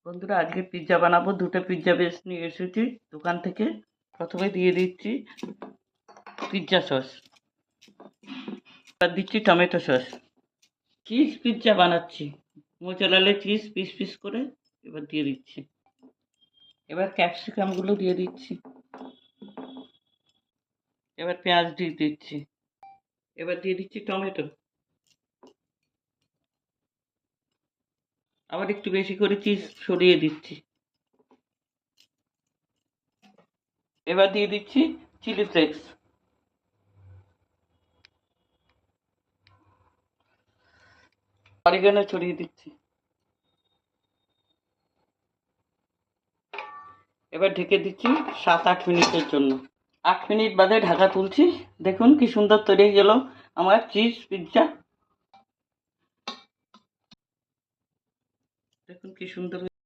বন্ধুরা, আজকে পিৎজা বানাবো। দুটো পিৎজা বেস নিয়ে এসেছি দোকান থেকে। প্রথমে দিয়ে দিচ্ছি পিৎজা সস, এবার দিচ্ছি টমেটো সস। চিজ পিৎজা বানাচ্ছি, মোজারেলা চিজ পিস পিস করে এবার দিয়ে দিচ্ছি। এবার ক্যাপসিকামগুলো দিয়ে দিচ্ছি। এবার পেঁয়াজ দিয়ে দিচ্ছি। এবার দিয়ে দিচ্ছি টমেটো। আবার একটু বেশি করে চিজ সরিয়ে দিচ্ছি। এবার দিয়ে দিচ্ছি চিলি ফ্লেক্স। অরিগানো ছড়িয়ে দিচ্ছি। এবার ঢেকে দিচ্ছি 7-8 মিনিটের জন্য। 8 মিনিট বাদে ঢাকা তুলছি। দেখুন কি সুন্দর তৈরি হয়ে গেল আমার চিজ পিৎজা। দেখুন কি সুন্দর।